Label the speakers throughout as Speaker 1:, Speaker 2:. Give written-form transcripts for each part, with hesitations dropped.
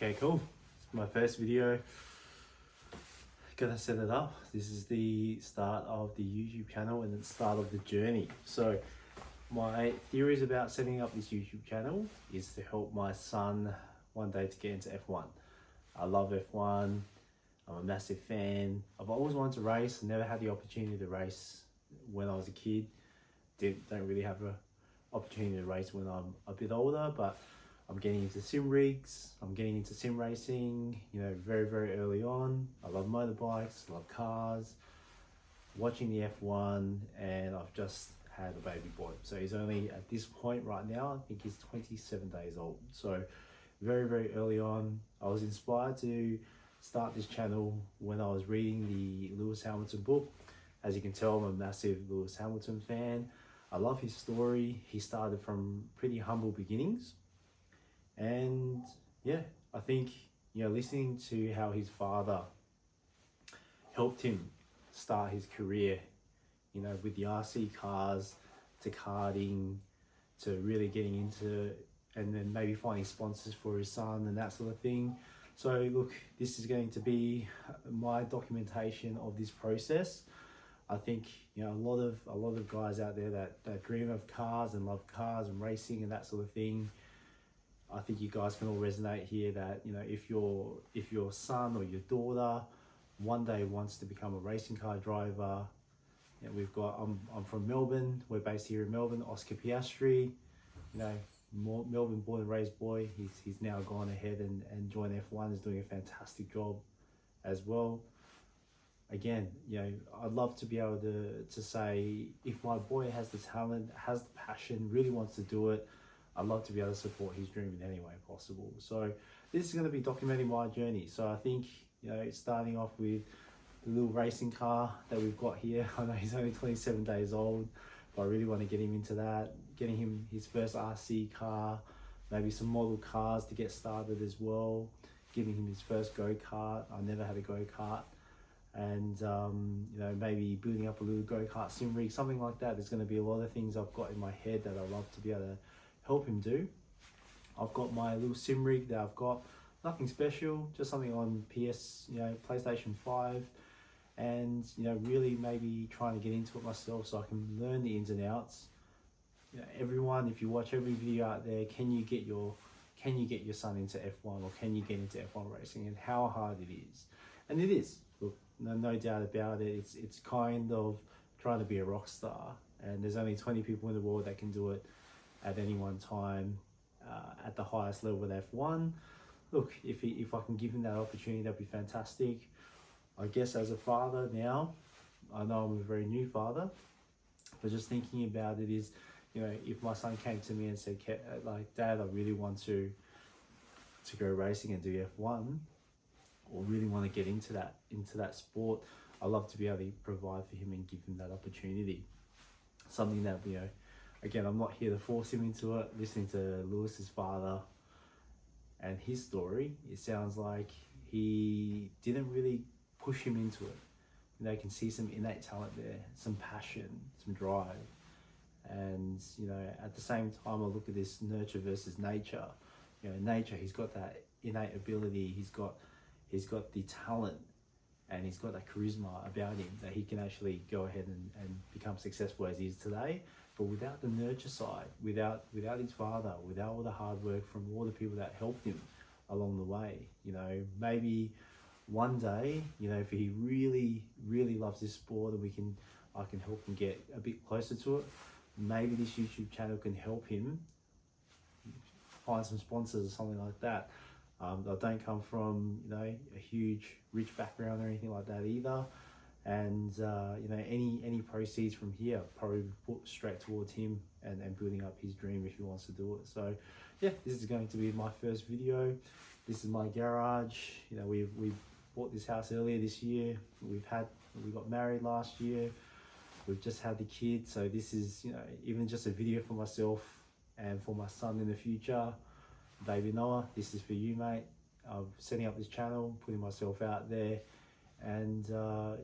Speaker 1: Okay, cool. It's my first video. Gonna set it up. This is the start of the YouTube channel and the start of the journey. So my theories about setting up this YouTube channel is to help my son one day to get into F1. I love F1. I'm a massive fan. I've always wanted to race. Never had the opportunity to race when I was a kid. Don't really have an opportunity to race when I'm a bit older, but I'm getting into sim rigs, I'm getting into sim racing, you know, very, very early on. I love motorbikes, love cars, watching the F1, and I've just had a baby boy. So he's only, at this point right now, I think he's 27 days old. So very, very early on, I was inspired to start this channel when I was reading the Lewis Hamilton book. As you can tell, I'm a massive Lewis Hamilton fan. I love his story. He started from pretty humble beginnings. And yeah, I think, you know, listening to how his father helped him start his career, you know, with the RC cars to karting to really getting into, and then maybe finding sponsors for his son and that sort of thing. So look, this is going to be my documentation of this process. I think, you know, a lot of guys out there that dream of cars and love cars and racing and that sort of thing. I think you guys can all resonate here that, you know, if your son or your daughter one day wants to become a racing car driver, you know, we've got, I'm from Melbourne, we're based here in Melbourne, Oscar Piastri, you know, Melbourne born and raised boy, he's now gone ahead and joined F1, is doing a fantastic job as well. Again, you know, I'd love to be able to say, if my boy has the talent, has the passion, really wants to do it, I'd love to be able to support his dream in any way possible. So this is going to be documenting my journey. So I think, you know, starting off with the little racing car that we've got here. I know he's only 27 days old, but I really want to get him into that, getting him his first RC car, maybe some model cars to get started as well, giving him his first go-kart. I never had a go-kart. And you know, maybe building up a little go-kart sim rig, something like that. There's going to be a lot of things I've got in my head that I love to be able to help him do. I've got my little sim rig that I've got, nothing special, just something on PlayStation 5, and you know, really maybe trying to get into it myself so I can learn the ins and outs. You know, everyone, if you watch every video out there, can you get your son into F1, or can you get into F1 racing, and how hard it is. And it is, look, no doubt about it. It's kind of trying to be a rock star, and there's only 20 people in the world that can do it at any one time at the highest level of F1. Look, if I can give him that opportunity, that'd be fantastic. I guess as a father now, I know I'm a very new father, but just thinking about it is, you know, if my son came to me and said, like, Dad, I really want to go racing and do F1, or really want to get into that sport, I love to be able to provide for him and give him that opportunity. Something that, you know, again, I'm not here to force him into it. Listening to Lewis's father and his story, it sounds like he didn't really push him into it. You know, you can see some innate talent there, some passion, some drive. And, you know, at the same time, I look at this nurture versus nature. You know, nature, he's got that innate ability, he's got the talent, and he's got that charisma about him that he can actually go ahead and become successful as he is today. But without the nurture side, without his father, without all the hard work from all the people that helped him along the way, you know, maybe one day, you know, if he really, really loves this sport and I can help him get a bit closer to it, maybe this YouTube channel can help him find some sponsors or something like that. I don't come from, you know, a huge rich background or anything like that either. And you know, any proceeds from here probably put straight towards him and building up his dream if he wants to do it. So yeah, this is going to be my first video. This is my garage. You know, we bought this house earlier this year. We got married last year. We've just had the kids. So this is, you know, even just a video for myself and for my son in the future. Baby Noah, this is for you, mate. I'm setting up this channel, putting myself out there. And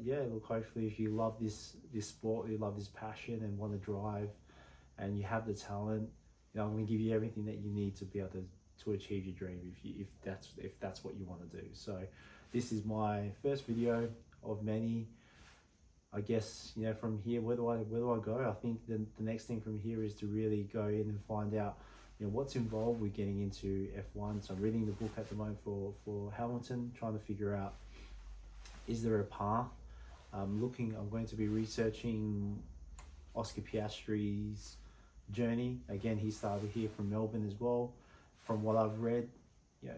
Speaker 1: yeah, look, hopefully if you love this sport, you love this passion and want to drive, and you have the talent, you know, I'm going to give you everything that you need to be able to achieve your dream if that's what you want to do. So this is my first video of many. I guess, you know, from here, where do I go? I think the next thing from here is to really go in and find out, you know, what's involved with getting into F1. So I'm reading the book at the moment for Hamilton, trying to figure out, is there a path? I'm going to be researching Oscar Piastri's journey. Again, he started here from Melbourne as well. From what I've read, you know,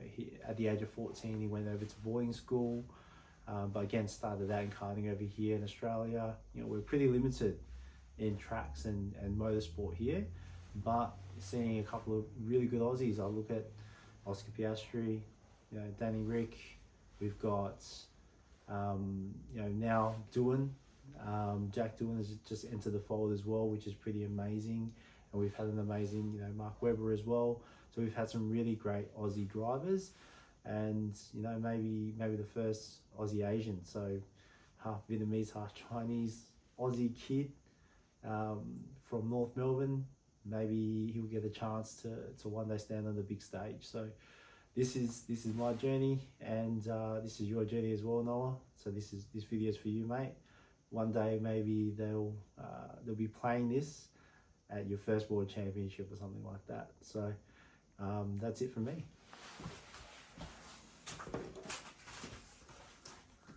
Speaker 1: at the age of 14, he went over to boarding school. But again, started out in karting over here in Australia. You know, we're pretty limited in tracks and motorsport here, but seeing a couple of really good Aussies. I look at Oscar Piastri, you know, Danny Rick. We've got, you know, now Doohan. Jack Doohan has just entered the fold as well, which is pretty amazing. And we've had an amazing, you know, Mark Webber as well. So we've had some really great Aussie drivers. And, you know, maybe the first Aussie Asian, so half Vietnamese, half Chinese Aussie kid from North Melbourne. Maybe he'll get a chance to one day stand on the big stage. So this is my journey, and this is your journey as well, Noah. So this video is for you, mate. One day maybe they'll be playing this at your first world championship or something like that. So that's it from me.